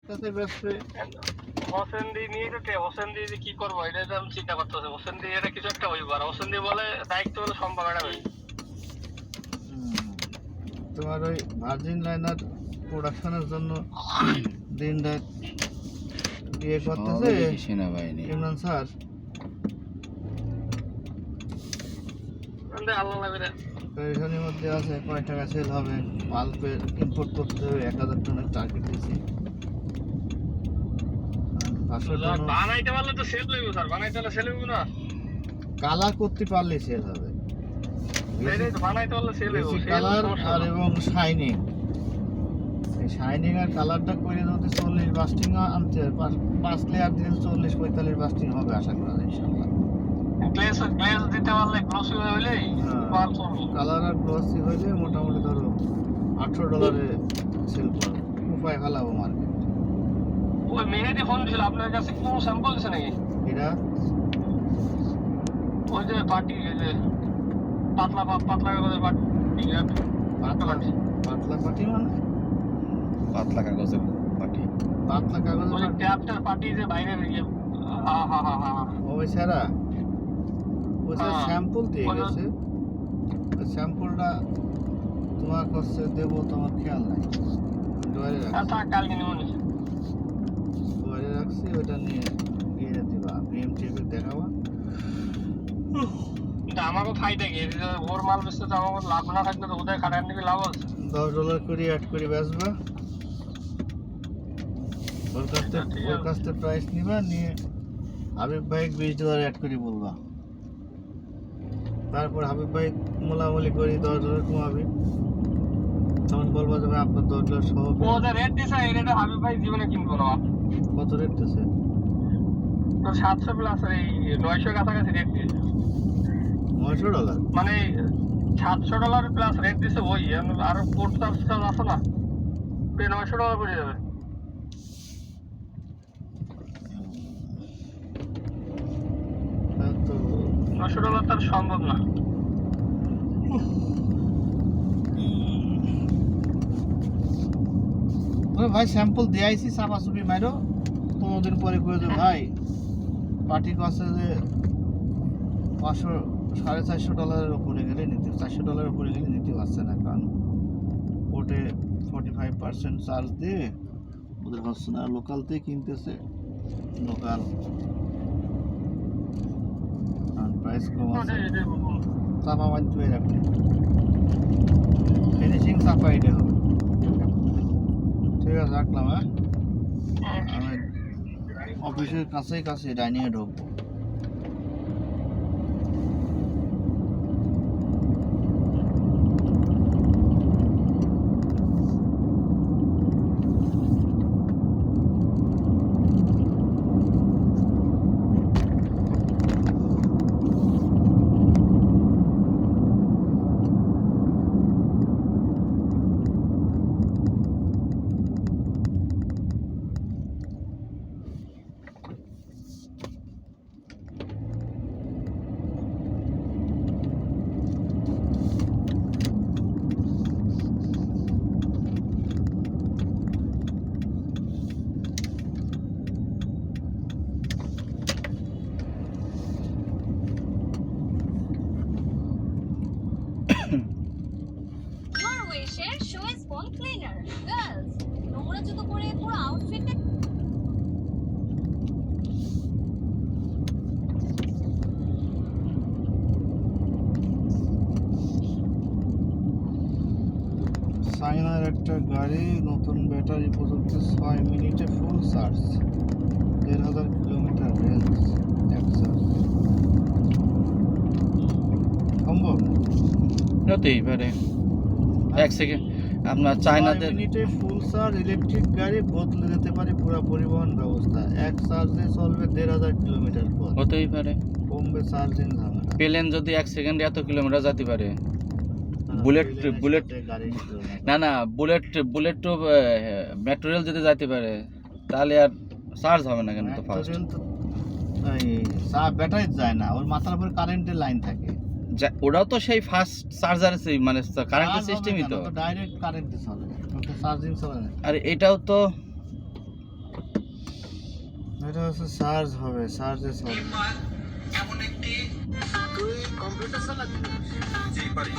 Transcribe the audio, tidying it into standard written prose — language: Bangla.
তাতে ব্যস্ত হোসেন দি নিয়ে যেতে হোসেন দি কি করবো এটা তো আমি চিন্তা করতেছি হোসেন দি এটা কিছু একটা হইব আর হোসেন দি বলে দায়িত্ব হলো সম্ভব এটা হইব তোমার ওই ভার্জিন লাইনার প্রোডাকশনের জন্য দিন রাত ইয়ে করতেছে সেনাবাহিনী ইমরান স্যার। আল্লাহ লাগবে এখানের মধ্যে আছে কয় টাকা সেল হবে, পাল্পের ইম্পোর্ট করতে হবে 1000 টনের টার্গেট দিয়েছি। 500 টন বানাইতে পারলে তো সেল হইব স্যার, বানাইতে হলে সেল হইব না, কালার করতে পারলে সেল হবে। বানাইতে পারলে সেল হইব কালার আর এবং শাইনিং, এই শাইনিং আর কালারটা করে যদি 40 বাস্টিং আনতে হয়, 5 লেয়ার দিয়ে 40-45 বাস্টিং হবে আশা করা যায় ইনশাআল্লাহ। গ্লেজ দিতে পারলে গ্লসি হইলেই মাল চলবে। কালার আর গ্লসি হইলে মোটামুটি ধরো $800 সেল করবে, উপায় ফেলাবো মার্কেট। ওই মেহেদি ফোন দিছিল আপনার কাছে, কি কোনো স্যাম্পল দিছে নাকি? এটা ওই যে পার্টি এই যে পাতলা কাগজের পার্টি পাতলা পাটি মানে পাতলা কাগজের পাটি, পাতলা কাগজ ওই যে ট্যাপটার পার্টি যে বাইরের ইয়ে ওই ছাড়া ওই হ্যাঁ। স্যাম্পল দিয়ে ওই- গেছে, ওই স্যাম্পলটা তোমার কাছে দেবো, তোমার খেয়াল নাই। ডয়ারে রাখছি, কালকে নিয়ে নিছে ডয়ারে রাখছি, ওইটা নিয়ে গিয়ে দিবা, বিএমটিএফ দেখাবা। কিন্তু আমাকে ফাইদা কি, এই যে ওর মাল বেচতে তো আমাকে লাভ না থাকলে তো ওদের কাটার দিকে লাভ আছে। $10 করে অ্যাড করে বেচবা, ওর কাছ থেকে ঠিক ওর আছে। কাছ থেকে প্রাইস নিবা, নিয়ে হাবিব ভাই $20 অ্যাড করে বলবা, তারপর হাবিব ভাই মোলামুলি করি $10 কমাবি, তখন বলবা যে ভাই আপনার $10 সহ ও যে রেট দিছে এই রেটে হাবিব ভাই জীবনে কিনবো না। কত রেট দিচ্ছে? তো 700 প্লাস এই 900 কাছাকাছি রেট দিয়েছে, $900। মানে $700 প্লাস রেট দিছে। ওই আরো পোর্ট চার্জ আছে না, প্রায় $900 পড়ে যাবে। তো $900 তার সম্ভব না। ভাই স্যাম্পল দিয়েছি, চাপাচুপি মারো, 15 দিন পরে করে যে ভাই পার্টি কাছে যে $500-450 উপরে গেলে নিতে, $400 উপরে গেলে নিতে পারছে না, কারণ ওটে 45% চার্জ দিয়ে ওদের হচ্ছে না, লোকালতে কিনতেছে, লোকাল প্রাইস কম আছে, চাপা মানতে রাখলে ফিনিশিং চাপা এটা হবে। ঠিক আছে, রাখলাম। হ্যাঁ, আমি অফিসের কাছে ডাইনিংয়ে ঢুকবো। Your wishes show is phone cleaner. Girls, নোংরা জুতো পরে পুরো আউটফিটে চায়নার একটা গাড়ি, নতুন ব্যাটারি, পর্যন্ত 6 মিনিটে ফুল চার্জ, 1500 কিলোমিটার রেঞ্জ, এক চার্জ সম্ভব না? হতেই পারে। 1 সেকেন্ড আপনার চায়নাদের 6 মিনিটে ফুল চার্জ ইলেকট্রিক গাড়ি বদলে যেতে পারে পুরো পরিবহন ব্যবস্থা, এক চার্জে চলবে 1500 কিলোমিটার পর, হতেই পারে। কমবে চার্জিং ঝামেলা। প্লেন যদি 1 সেকেন্ডে এত কিলোমিটার যেতে পারে, বুলেট গাড়ি না বুলেট টু মেট্রো রেল যদি যেতে পারে, তাহলে আর চার্জ হবে না কেন? তো ফাস্ট ব্যাটারি যায় না, ওর মাথার উপর কারেন্টের লাইন থাকে, ওটাও তো সেই ফাস্ট চার্জার, মানে কারেন্টের সিস্টেমই তো। ডাইরেক্ট কারেন্টে চলে, ওটা চার্জিং চলে না। আর এটাও তো এটা হচ্ছে চার্জ হবে, চার্জে চলবে। এমন একটি তুই কম্পিউটার চালাতে জি পারি